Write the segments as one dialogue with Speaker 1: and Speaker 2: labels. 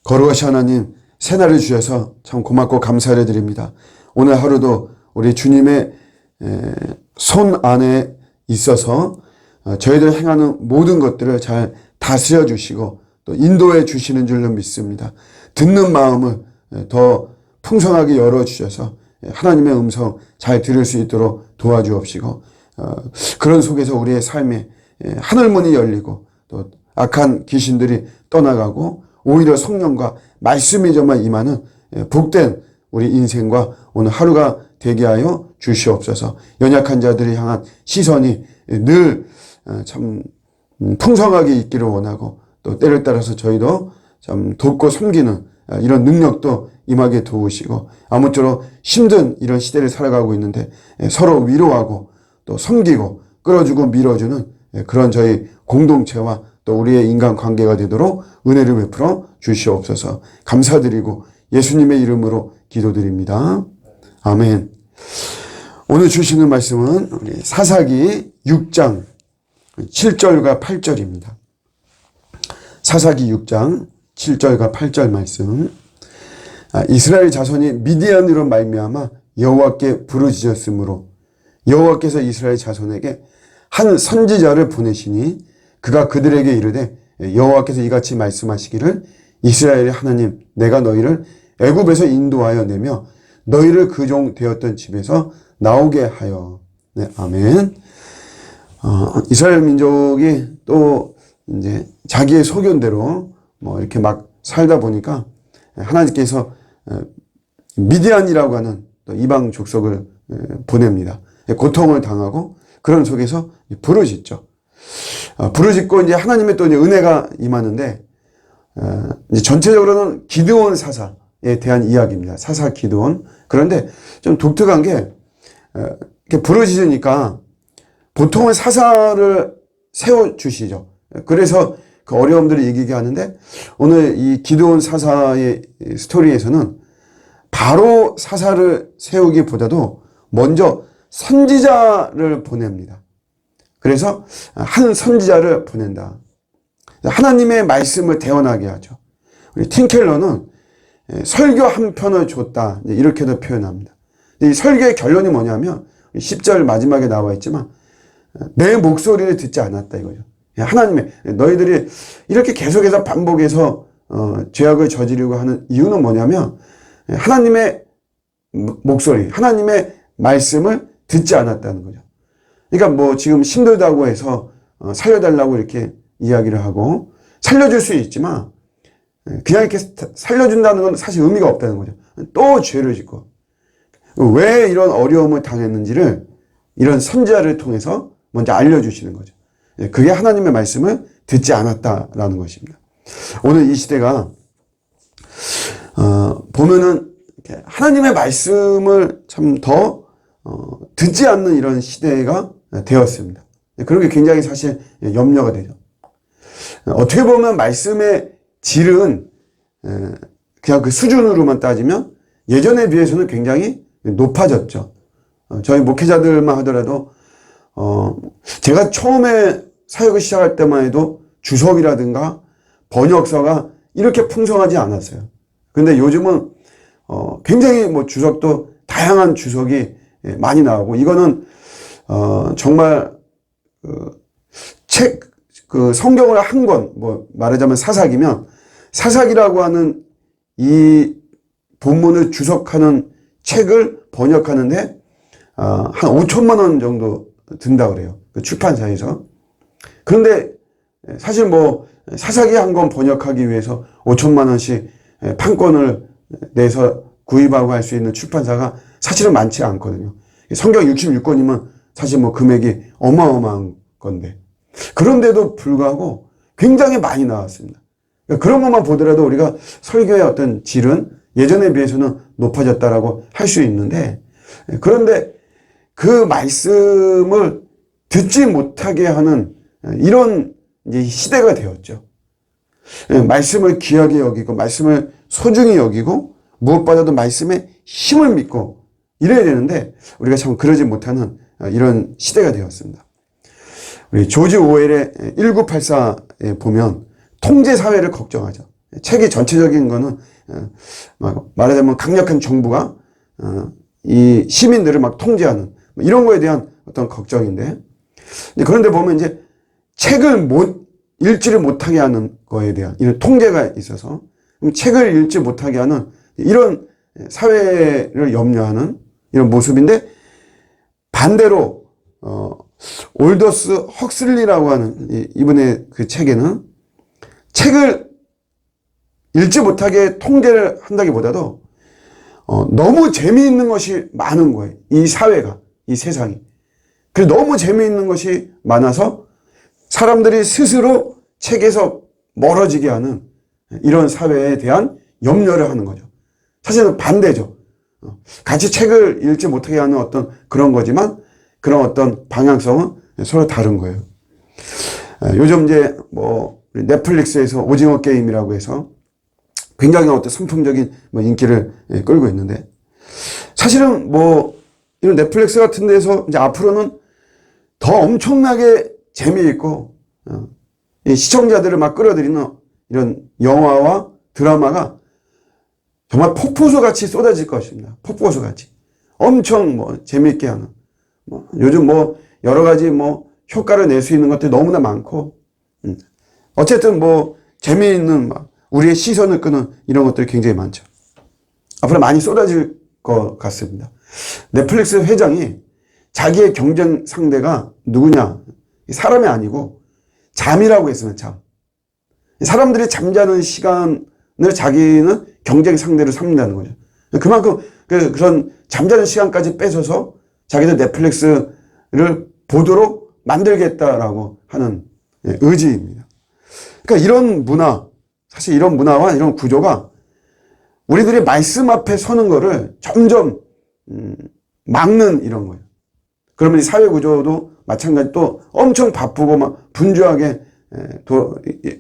Speaker 1: 거룩하신 하나님, 새날을 주셔서 참 고맙고 감사를 드립니다. 오늘 하루도 우리 주님의 손 안에 있어서 저희들 행하는 모든 것들을 잘 다스려 주시고 또 인도해 주시는 줄로 믿습니다. 듣는 마음을 더 풍성하게 열어주셔서 하나님의 음성 잘 들을 수 있도록 도와주옵시고, 그런 속에서 우리의 삶에 하늘문이 열리고 또 악한 귀신들이 떠나가고 오히려 성령과 말씀이 정말 임하는 복된 우리 인생과 오늘 하루가 되게 하여 주시옵소서. 연약한 자들이 향한 시선이 늘 참 풍성하게 있기를 원하고 또 때를 따라서 저희도 참 돕고 섬기는 이런 능력도 임하게 도우시고, 아무쪼록 힘든 이런 시대를 살아가고 있는데 서로 위로하고 또 섬기고 끌어주고 밀어주는 그런 저희 공동체와 또 우리의 인간관계가 되도록 은혜를 베풀어 주시옵소서. 감사드리고 예수님의 이름으로 기도드립니다. 아멘. 오늘 주시는 말씀은 우리 사사기 6장 7절과 8절입니다. 사사기 6장 7절과 8절 말씀. 이스라엘 자손이 미디안으로 말미암아 여호와께 부르짖었으므로 여호와께서 이스라엘 자손에게 한 선지자를 보내시니 그가 그들에게 이르되 여호와께서 이같이 말씀하시기를 이스라엘의 하나님 내가 너희를 애굽에서 인도하여 내며 너희를 그 종 되었던 집에서 나오게 하여. 네, 아멘. 이스라엘 민족이 또 이제 자기의 소견대로 뭐 이렇게 막 살다 보니까 하나님께서 미디안이라고 하는 또 이방 족속을 보냅니다. 고통을 당하고 그런 속에서 부르짖죠. 부르짖고 이제 하나님의 또 이제 은혜가 임하는데, 이제 전체적으로는 기드온 사사에 대한 이야기입니다. 사사 기드온. 그런데 좀 독특한 게, 이렇게 부르짖으니까 보통은 사사를 세워주시죠. 그래서 그 어려움들을 이기게 하는데, 오늘 이 기드온 사사의 스토리에서는 바로 사사를 세우기보다도 먼저 선지자를 보냅니다. 그래서 한 선지자를 보낸다. 하나님의 말씀을 대언하게 하죠. 우리 팀켈러는 설교 한 편을 줬다, 이렇게도 표현합니다. 이 설교의 결론이 뭐냐면 10절 마지막에 나와 있지만 내 목소리를 듣지 않았다 이거죠. 하나님의, 너희들이 이렇게 계속해서 반복해서 죄악을 저지르고 하는 이유는 뭐냐면 하나님의 목소리, 하나님의 말씀을 듣지 않았다는 거죠. 그러니까 뭐 지금 힘들다고 해서 살려달라고 이렇게 이야기를 하고 살려줄 수 있지만 그냥 이렇게 살려준다는 건 사실 의미가 없다는 거죠. 또 죄를 짓고 왜 이런 어려움을 당했는지를 이런 선지자를 통해서 먼저 알려주시는 거죠. 그게 하나님의 말씀을 듣지 않았다라는 것입니다. 오늘 이 시대가 보면은 하나님의 말씀을 참 더 듣지 않는 이런 시대가 되었습니다. 그런 게 굉장히 사실 염려가 되죠. 어떻게 보면 말씀의 질은 그냥 그 수준으로만 따지면 예전에 비해서는 굉장히 높아졌죠. 저희 목회자들만 하더라도 제가 처음에 사역을 시작할 때만 해도 주석이라든가 번역서가 이렇게 풍성하지 않았어요. 근데 요즘은 굉장히 뭐 주석도 다양한 주석이 많이 나오고, 이거는 정말 성경을 한 권, 뭐 말하자면 사사기면 사사기라고 하는 이 본문을 주석하는 책을 번역하는데 한 5천만 원 정도 든다 그래요. 그 출판사에서. 그런데 사실 뭐 사사기 한 권 번역하기 위해서 5천만 원씩 판권을 내서 구입하고 할 수 있는 출판사가 사실은 많지 않거든요. 성경 66권이면 사실 뭐 금액이 어마어마한 건데, 그런데도 불구하고 굉장히 많이 나왔습니다. 그러니까 그런 것만 보더라도 우리가 설교의 어떤 질은 예전에 비해서는 높아졌다라고 할 수 있는데, 그런데 그 말씀을 듣지 못하게 하는 이런 이제 시대가 되었죠. 말씀을 귀하게 여기고 말씀을 소중히 여기고 무엇보다도 말씀의 힘을 믿고 이래야 되는데 우리가 참 그러지 못하는 이런 시대가 되었습니다. 우리 조지 오웰의 1984에 보면 통제사회를 걱정하죠. 책의 전체적인 거는 말하자면 강력한 정부가 이 시민들을 막 통제하는 이런 거에 대한 어떤 걱정인데, 그런데 보면 이제 책을 읽지를 못하게 하는 거에 대한 이런 통제가 있어서 책을 읽지 못하게 하는 이런 사회를 염려하는 이런 모습인데, 반대로 올더스 헉슬리라고 하는 이분의 그 책에는 책을 읽지 못하게 통제를 한다기보다도 너무 재미있는 것이 많은 거예요. 이 사회가, 이 세상이. 그래서 너무 재미있는 것이 많아서 사람들이 스스로 책에서 멀어지게 하는 이런 사회에 대한 염려를 하는 거죠. 사실은 반대죠. 같이 책을 읽지 못하게 하는 어떤 그런 거지만 그런 어떤 방향성은 서로 다른 거예요. 요즘 이제 넷플릭스에서 오징어 게임이라고 해서 굉장히 어떤 선풍적인 인기를 끌고 있는데, 사실은 이런 넷플릭스 같은 데서 이제 앞으로는 더 엄청나게 재미있고 이 시청자들을 막 끌어들이는 이런 영화와 드라마가 정말 폭포수 같이 쏟아질 것입니다. 폭포수 같이 엄청 재미있게 하는 요즘 여러 가지 효과를 낼 수 있는 것들이 너무나 많고, 어쨌든 재미있는 우리의 시선을 끄는 이런 것들이 굉장히 많죠. 앞으로 많이 쏟아질 것 같습니다. 넷플릭스 회장이 자기의 경쟁 상대가 누구냐? 사람이 아니고 잠이라고 했으면 잠. 사람들이 잠자는 시간을 자기는 경쟁 상대로 삼는다는 거죠. 그만큼 그런 잠자는 시간까지 뺏어서 자기들 넷플릭스를 보도록 만들겠다라고 하는 의지입니다. 그러니까 이런 문화, 사실 이런 문화와 이런 구조가 우리들이 말씀 앞에 서는 거를 점점 막는 이런 거예요. 그러면 이 사회 구조도 마찬가지 또 엄청 바쁘고 막 분주하게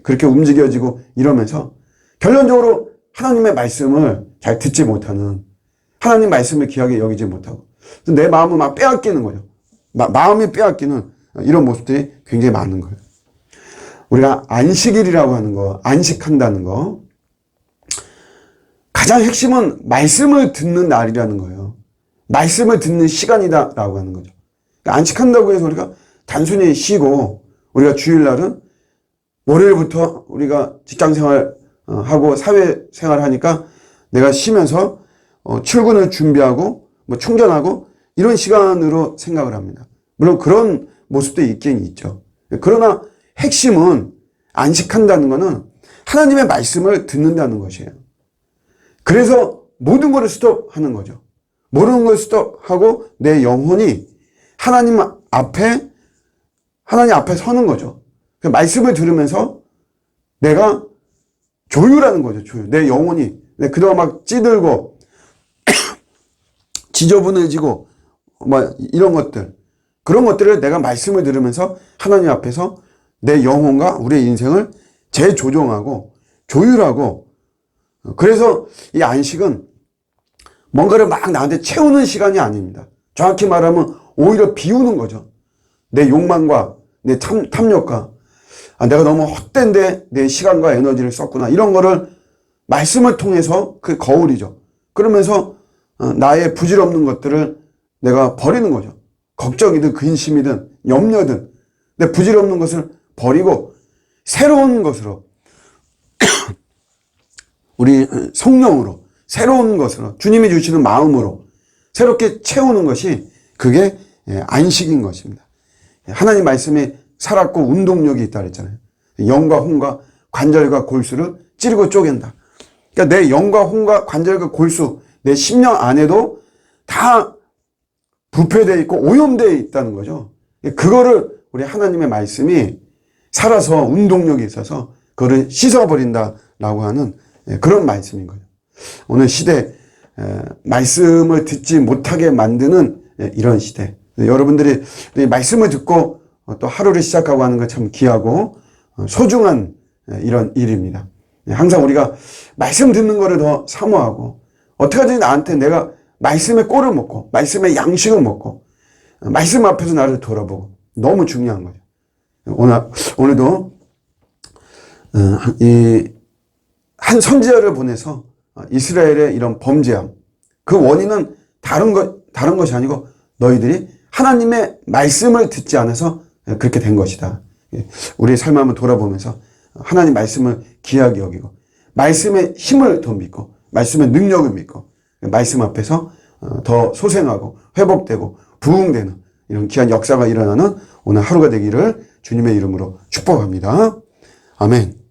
Speaker 1: 그렇게 움직여지고 이러면서 결론적으로 하나님의 말씀을 잘 듣지 못하는, 하나님 말씀을 귀하게 여기지 못하고 내 마음을 막 빼앗기는 거죠. 마음이 빼앗기는 이런 모습들이 굉장히 많은 거예요. 우리가 안식일이라고 하는 거, 안식한다는 거, 가장 핵심은 말씀을 듣는 날이라는 거예요. 말씀을 듣는 시간이다라고 하는 거죠. 그러니까 안식한다고 해서 우리가 단순히 쉬고, 우리가 주일날은 월요일부터 우리가 직장생활 하고 사회생활 하니까 내가 쉬면서 출근을 준비하고 충전하고 이런 시간으로 생각을 합니다. 물론 그런 모습도 있긴 있죠. 그러나 핵심은 안식한다는 것은 하나님의 말씀을 듣는다는 것이에요. 그래서 모든 것을 스톱하는 거죠. 모든 걸 스톱하고 내 영혼이 하나님 앞에 서는 거죠. 말씀을 들으면서 내가 조율하는 거죠. 조율. 내 영혼이 그동안 막 찌들고 지저분해지고 이런 것들, 그런 것들을 내가 말씀을 들으면서 하나님 앞에서 내 영혼과 우리의 인생을 재조정하고 조율하고, 그래서 이 안식은 뭔가를 막 나한테 채우는 시간이 아닙니다. 정확히 말하면 오히려 비우는 거죠. 내 욕망과 내 탐욕과 내가 너무 헛된데 내 시간과 에너지를 썼구나, 이런 거를 말씀을 통해서 그 거울이죠. 그러면서 나의 부질없는 것들을 내가 버리는 거죠. 걱정이든 근심이든 염려든 내 부질없는 것을 버리고 새로운 것으로 우리 성령으로, 새로운 것으로, 주님이 주시는 마음으로 새롭게 채우는 것이 그게 안식인 것입니다. 하나님 말씀이 살았고 운동력이 있다 그랬잖아요. 영과 혼과 관절과 골수를 찌르고 쪼갠다. 그러니까 내 영과 혼과 관절과 골수, 내 심령 안에도 다 부패되어 있고 오염되어 있다는 거죠. 그거를 우리 하나님의 말씀이 살아서 운동력이 있어서 그거를 씻어버린다라고 하는 그런 말씀인 거죠. 오늘 시대, 말씀을 듣지 못하게 만드는 이런 시대. 여러분들이 말씀을 듣고 또 하루를 시작하고 하는 건 참 귀하고 소중한 이런 일입니다. 항상 우리가 말씀 듣는 거를 더 사모하고, 어떻게 하든지 나한테 내가 말씀의 꼴을 먹고 말씀의 양식을 먹고 말씀 앞에서 나를 돌아보고, 너무 중요한 거죠. 오늘도 이 한 선지자를 보내서 이스라엘의 이런 범죄함, 그 원인은 다른 것이 아니고 너희들이 하나님의 말씀을 듣지 않아서 그렇게 된 것이다. 우리의 삶을 한번 돌아보면서 하나님 말씀을 귀하게 여기고 말씀의 힘을 더 믿고 말씀의 능력을 믿고 말씀 앞에서 더 소생하고 회복되고 부흥되는 이런 귀한 역사가 일어나는 오늘 하루가 되기를 주님의 이름으로 축복합니다. 아멘.